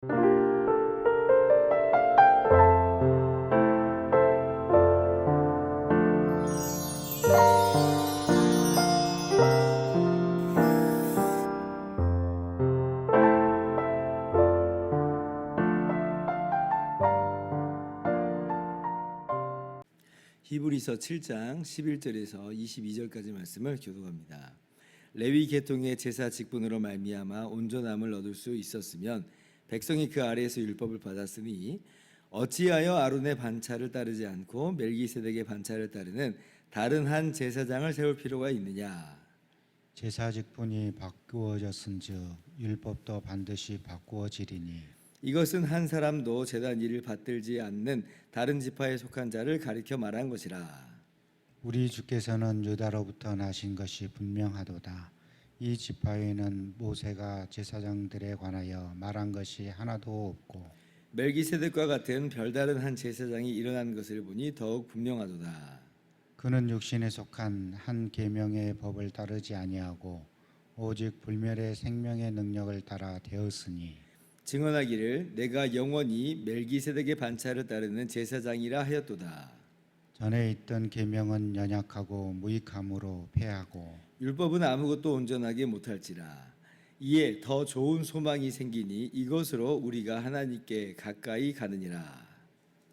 히브리서 7장 11절에서 22절까지 말씀을 교독합니다. 레위 계통의 제사 직분으로 말미암아 온전함을 얻을 수 있었으면 백성이 그 아래에서 율법을 받았으니 어찌하여 아론의 반차를 따르지 않고 멜기세덱의 반차를 따르는 다른 한 제사장을 세울 필요가 있느냐. 제사 직분이 바꾸어졌은즉 율법도 반드시 바꾸어지리니 이것은 한 사람도 제단 일을 받들지 않는 다른 지파에 속한 자를 가리켜 말한 것이라. 우리 주께서는 유다로부터 나신 것이 분명하도다. 이 지파에는 모세가 제사장들에 관하여 말한 것이 하나도 없고 멜기세덱과 같은 별다른 한 제사장이 일어난 것을 보니 더욱 분명하도다. 그는 육신에 속한 한 계명의 법을 따르지 아니하고 오직 불멸의 생명의 능력을 따라 되었으니 증언하기를 내가 영원히 멜기세덱의 반차를 따르는 제사장이라 하였도다. 전에 있던 계명은 연약하고 무익함으로 패하고 율법은 아무것도 온전하게 못할지라. 이에 더 좋은 소망이 생기니 이것으로 우리가 하나님께 가까이 가느니라.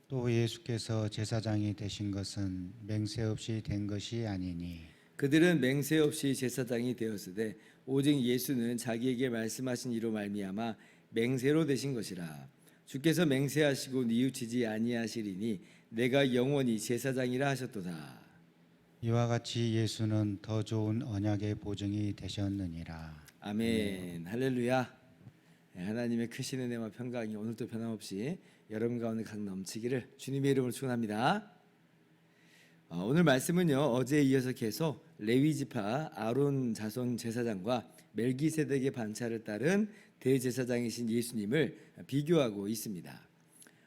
또 예수께서 제사장이 되신 것은 맹세 없이 된 것이 아니니 그들은 맹세 없이 제사장이 되었으되 오직 예수는 자기에게 말씀하신 이로 말미암아 맹세로 되신 것이라. 주께서 맹세하시고 뉘우치지 아니하시리니 내가 영원히 제사장이라 하셨도다. 이와 같이 예수는 더 좋은 언약의 보증이 되셨느니라. 아멘. 할렐루야. 하나님의 크신 은혜와 평강이 오늘도 변함없이 여러분 가운데 각 넘치기를 주님의 이름으로 축원합니다. 오늘 말씀은요, 어제에 이어서 계속 레위 지파 아론 자손 제사장과 멜기세덱의 반차를 따른 대제사장이신 예수님을 비교하고 있습니다.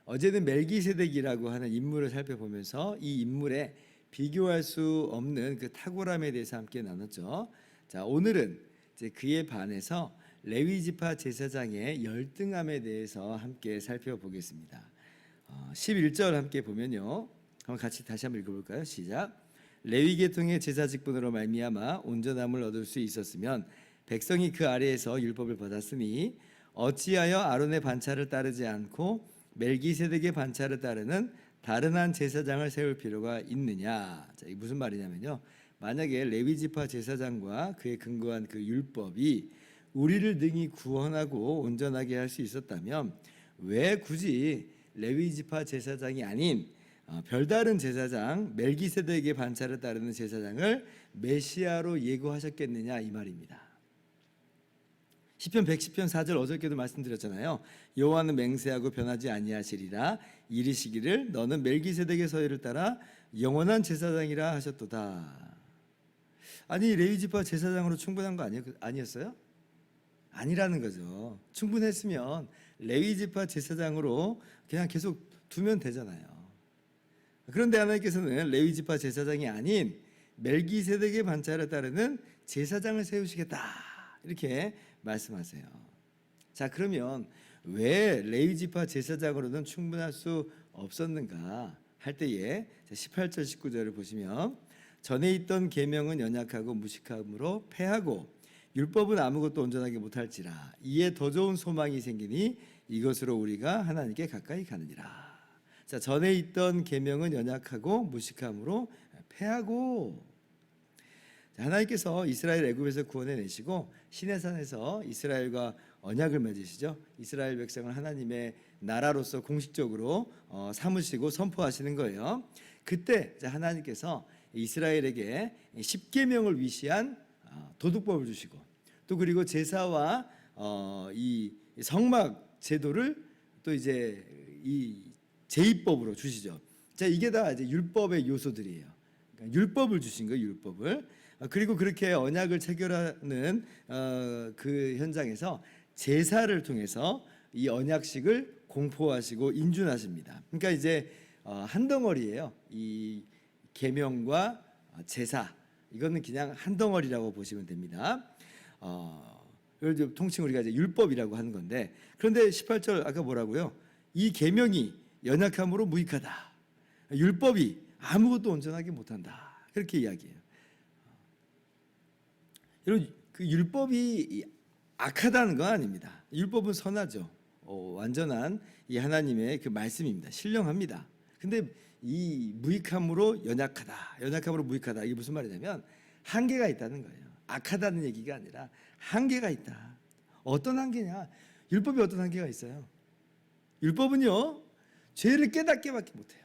어제는 멜기세덱이라고 하는 인물을 살펴보면서 이 인물에 비교할 수 없는 그 탁월함에 대해서 함께 나눴죠. 자, 오늘은 이제 그에 반해서 레위 지파 제사장의 열등함에 대해서 함께 살펴보겠습니다. 11절 함께 보면요, 한번 같이 다시 한번 읽어볼까요? 시작. 레위 계통의 제사 직분으로 말미암아 온전함을 얻을 수 있었으면 백성이 그 아래에서 율법을 받았으니 어찌하여 아론의 반차를 따르지 않고 멜기세덱의 반차를 따르는 다른 한 제사장을 세울 필요가 있느냐. 자, 이게 무슨 말이냐면요, 만약에 레위 지파 제사장과 그에 근거한 그 율법이 우리를 능히 구원하고 온전하게 할 수 있었다면 왜 굳이 레위 지파 제사장이 아닌 별다른 제사장 멜기세덱의 반차를 따르는 제사장을 메시아로 예고하셨겠느냐, 이 말입니다. 시편 110편 4절 어저께도 말씀드렸잖아요. 여호와는 맹세하고 변하지 아니하시리라. 이르시기를 너는 멜기세덱의 서열을 따라 영원한 제사장이라 하셨도다. 아니, 레위 지파 제사장으로 충분한 거 아니었어요? 아니라는 거죠. 충분했으면 레위 지파 제사장으로 그냥 계속 두면 되잖아요. 그런데 하나님께서는 레위 지파 제사장이 아닌 멜기세덱의 반차를 따르는 제사장을 세우시겠다, 이렇게 말씀하세요. 자, 그러면 왜 레위 지파 제사장으로는 충분할 수 없었는가 할 때에 18절 19절을 보시면 전에 있던 계명은 연약하고 무식함으로 패하고 율법은 아무것도 온전하게 못할지라. 이에 더 좋은 소망이 생기니 이것으로 우리가 하나님께 가까이 가느니라. 자, 전에 있던 계명은 연약하고 무식함으로 패하고. 자, 하나님께서 이스라엘 애굽에서 구원해 내시고 시내산에서 이스라엘과 언약을 맺으시죠. 이스라엘 백성을 하나님의 나라로서 공식적으로 삼으시고 선포하시는 거예요. 그때 하나님께서 이스라엘에게 십계명을 위시한 도둑법을 주시고, 또 그리고 제사와 이 성막 제도를 또 이제 이 제의법으로 주시죠. 자, 이게 다 이제 율법의 요소들이에요. 그러니까 율법을 주신 거예요, 율법을. 그리고 그렇게 언약을 체결하는 그 현장에서 제사를 통해서 이 언약식을 공포하시고 인준하십니다. 그러니까 이제 한 덩어리예요. 이 계명과 제사, 이거는 그냥 한 덩어리라고 보시면 됩니다. 이걸 이제 통칭 우리가 이제 율법이라고 하는 건데, 그런데 18절 아까 뭐라고요? 이 계명이 연약함으로 무익하다. 율법이 아무것도 온전하게 못한다. 그렇게 이야기해요. 여러분, 그 율법이 악하다는 건 아닙니다. 율법은 선하죠. 완전한 이 하나님의 그 말씀입니다. 신령합니다. 근데 이 무익함으로 연약함으로 무익하다. 이게 무슨 말이냐면 한계가 있다는 거예요. 악하다는 얘기가 아니라 한계가 있다. 어떤 한계냐? 율법이 어떤 한계가 있어요? 율법은요, 죄를 깨닫게밖에 못해요.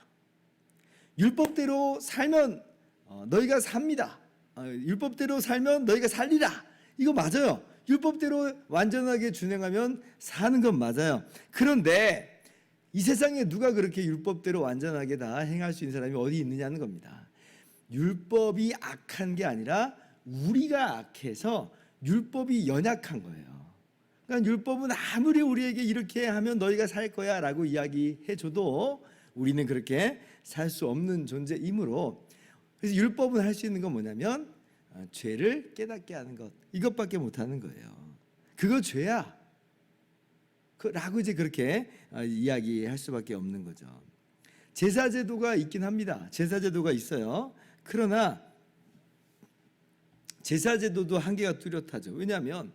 율법대로 살면 너희가 삽니다. 율법대로 살면 너희가 살리라. 이거 맞아요. 율법대로 완전하게 준행하면 사는 건 맞아요. 그런데 이 세상에 누가 그렇게 율법대로 완전하게 다 행할 수 있는 사람이 어디 있느냐는 겁니다. 율법이 악한 게 아니라 우리가 악해서 율법이 연약한 거예요. 그러니까 율법은 아무리 우리에게 이렇게 하면 너희가 살 거야 라고 이야기해줘도 우리는 그렇게 살 수 없는 존재이므로, 그래서 율법은 할 수 있는 건 뭐냐면 죄를 깨닫게 하는 것, 이것밖에 못하는 거예요. 그거 죄야 라고 이제 그렇게 이야기할 수밖에 없는 거죠. 제사제도가 있긴 합니다. 제사제도가 있어요. 그러나 제사제도도 한계가 뚜렷하죠. 왜냐하면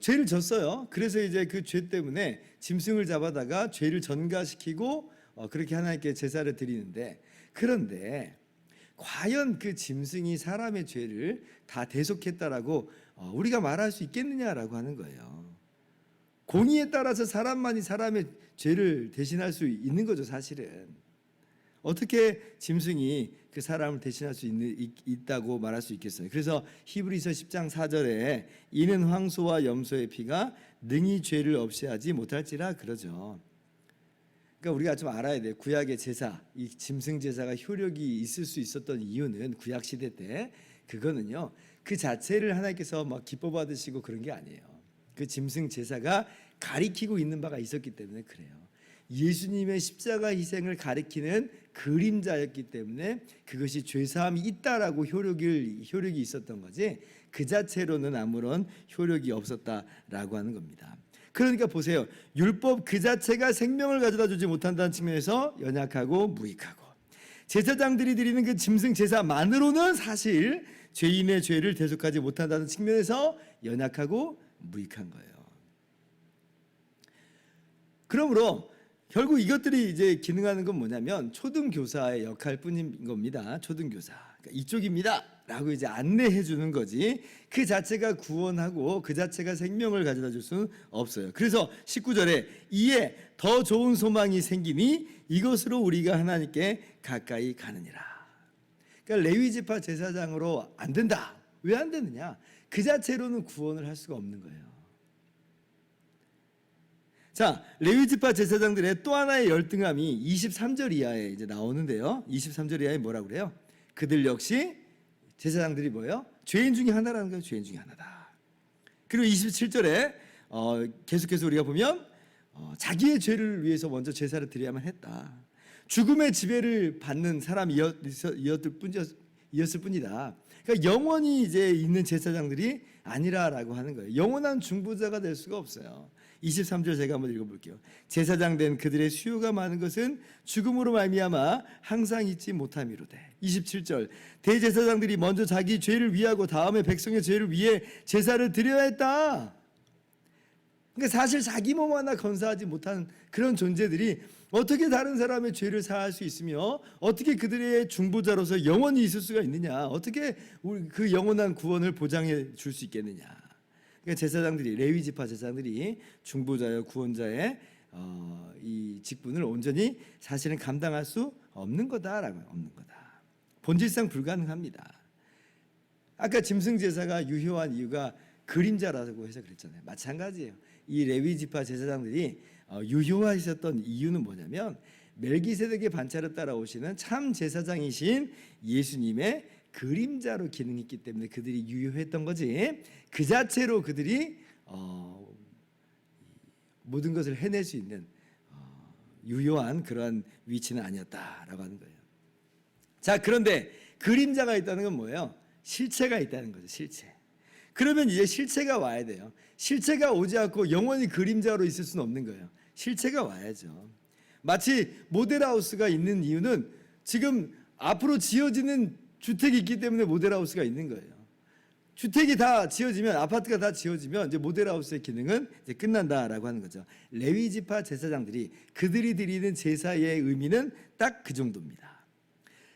죄를 졌어요. 그래서 이제 그 죄 때문에 짐승을 잡아다가 죄를 전가시키고 그렇게 하나님께 제사를 드리는데, 그런데 과연 그 짐승이 사람의 죄를 다 대속했다라고 우리가 말할 수 있겠느냐라고 하는 거예요. 공의에 따라서 사람만이 사람의 죄를 대신할 수 있는 거죠, 사실은. 어떻게 짐승이 그 사람을 대신할 수 있다고 말할 수 있겠어요? 그래서 히브리서 10장 4절에 이는 황소와 염소의 피가 능히 죄를 없애하지 못할지라 그러죠. 그러니까 우리가 좀 알아야 돼요. 구약의 제사, 이 짐승 제사가 효력이 있을 수 있었던 이유는 구약 시대 때 그거는요, 그 자체를 하나님께서 막 기뻐 받으시고 그런 게 아니에요. 그 짐승 제사가 가리키고 있는 바가 있었기 때문에 그래요. 예수님의 십자가 희생을 가리키는 그림자였기 때문에 그것이 죄사함이 있다라고 효력이 있었던 거지, 그 자체로는 아무런 효력이 없었다라고 하는 겁니다. 그러니까 보세요. 율법 그 자체가 생명을 가져다 주지 못한다는 측면에서 연약하고 무익하고, 제사장들이 드리는 그 짐승 제사만으로는 사실 죄인의 죄를 대속하지 못한다는 측면에서 연약하고 무익한 거예요. 그러므로 결국 이것들이 이제 기능하는 건 뭐냐면 초등교사의 역할뿐인 겁니다. 초등교사. 그러니까 이쪽입니다 라고 이제 안내해 주는 거지, 그 자체가 구원하고 그 자체가 생명을 가져다 줄 수는 없어요. 그래서 19절에 이에 더 좋은 소망이 생기니 이것으로 우리가 하나님께 가까이 가느니라. 그러니까 레위지파 제사장으로 안 된다. 왜 안 되느냐? 그 자체로는 구원을 할 수가 없는 거예요. 자, 레위지파 제사장들의 또 하나의 열등함이 23절 이하에 이제 나오는데요. 23절 이하에 뭐라고 그래요? 그들 역시 제사장들이 뭐예요? 죄인 중에 하나라는 거예요. 죄인 중에 하나다. 그리고 27절에 계속해서 우리가 보면 자기의 죄를 위해서 먼저 제사를 드려야만 했다. 죽음의 지배를 받는 사람이었을 뿐이다. 그러니까 영원히 이제 있는 제사장들이 아니라라고 하는 거예요. 영원한 중보자가 될 수가 없어요. 23절 제가 한번 읽어볼게요. 제사장 된 그들의 수요가 많은 것은 죽음으로 말미암아 항상 잊지 못함이로되. 27절 대제사장들이 먼저 자기 죄를 위하고 다음에 백성의 죄를 위해 제사를 드려야 했다. 그러니까 사실 자기 몸 하나 건사하지 못하는 그런 존재들이 어떻게 다른 사람의 죄를 사할 수 있으며 어떻게 그들의 중보자로서 영원히 있을 수가 있느냐, 어떻게 그 영원한 구원을 보장해 줄 수 있겠느냐. 그러니까 제사장들이, 레위지파 제사장들이 중보자여 구원자의 이 직분을 온전히 사실은 감당할 수 없는 거다라고, 없는 거다. 본질상 불가능합니다. 아까 짐승 제사가 유효한 이유가 그림자라고 해서 그랬잖아요. 마찬가지예요. 이 레위지파 제사장들이 유효하셨던 이유는 뭐냐면 멜기세덱의 반차를 따라오시는 참 제사장이신 예수님의 그림자로 기능했기 때문에 그들이 유효했던 거지, 그 자체로 그들이 모든 것을 해낼 수 있는 유효한 그러한 위치는 아니었다라고 하는 거예요. 자, 그런데 그림자가 있다는 건 뭐예요? 실체가 있다는 거죠. 실체. 그러면 이제 실체가 와야 돼요. 실체가 오지 않고 영원히 그림자로 있을 수는 없는 거예요. 실체가 와야죠. 마치 모델하우스가 있는 이유는 지금 앞으로 지어지는 주택이 있기 때문에 모델하우스가 있는 거예요. 주택이 다 지어지면, 아파트가 다 지어지면 이제 모델하우스의 기능은 이제 끝난다라고 하는 거죠. 레위 지파 제사장들이 그들이 드리는 제사의 의미는 딱 그 정도입니다.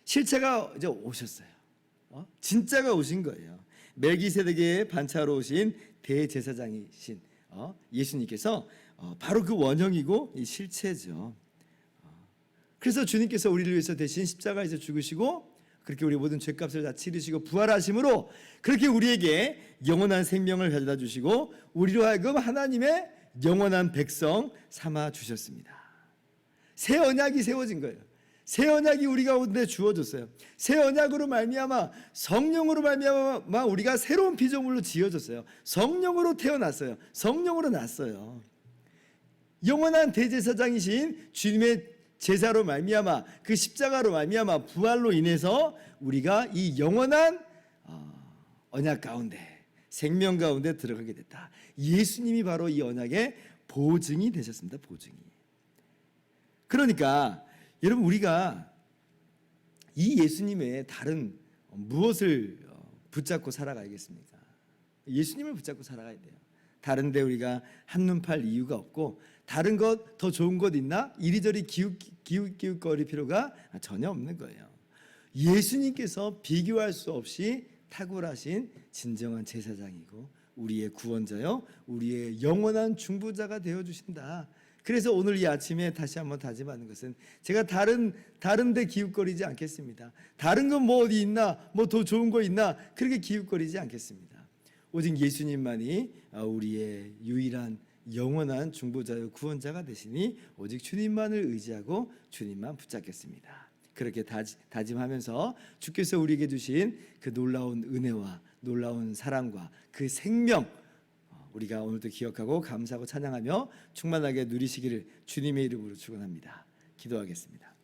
실체가 이제 오셨어요. 진짜가 오신 거예요. 멜기세덱의 반차로 오신 대제사장이신 예수님께서 바로 그 원형이고 이 실체죠. 그래서 주님께서 우리를 위해서 대신 십자가에서 죽으시고 그렇게 우리 모든 죄값을 다 치르시고 부활하심으로 그렇게 우리에게 영원한 생명을 가져다 주시고 우리로 하여금 하나님의 영원한 백성 삼아 주셨습니다. 새 언약이 세워진 거예요. 새 언약이 우리 가운데 주어졌어요. 새 언약으로 말미암아 성령으로 말미암아 우리가 새로운 피조물로 지어졌어요. 성령으로 태어났어요. 성령으로 났어요. 영원한 대제사장이신 주님의 제사로 말미암아 그 십자가로 말미암아 부활로 인해서 우리가 이 영원한 언약 가운데 생명 가운데 들어가게 됐다. 예수님이 바로 이 언약의 보증이 되셨습니다. 보증이. 그러니까 여러분 우리가 이 예수님 외에 다른 무엇을 붙잡고 살아가야겠습니까? 예수님을 붙잡고 살아가야 돼요. 다른데 우리가 한눈 팔 이유가 없고 다른 것 더 좋은 것 있나? 이리저리 기웃기웃거릴 필요가 전혀 없는 거예요. 예수님께서 비교할 수 없이 탁월하신 진정한 제사장이고 우리의 구원자요 우리의 영원한 중보자가 되어주신다. 그래서 오늘 이 아침에 다시 한번 다짐하는 것은 제가 다른 데 기웃거리지 않겠습니다. 다른 건 뭐 어디 있나 뭐 더 좋은 거 있나 그렇게 기웃거리지 않겠습니다. 오직 예수님만이 우리의 유일한 영원한 중보자요 구원자가 되시니 오직 주님만을 의지하고 주님만 붙잡겠습니다. 그렇게 다짐하면서 주께서 우리에게 주신 그 놀라운 은혜와 놀라운 사랑과 그 생명 우리가 오늘도 기억하고 감사하고 찬양하며 충만하게 누리시기를 주님의 이름으로 축원합니다. 기도하겠습니다.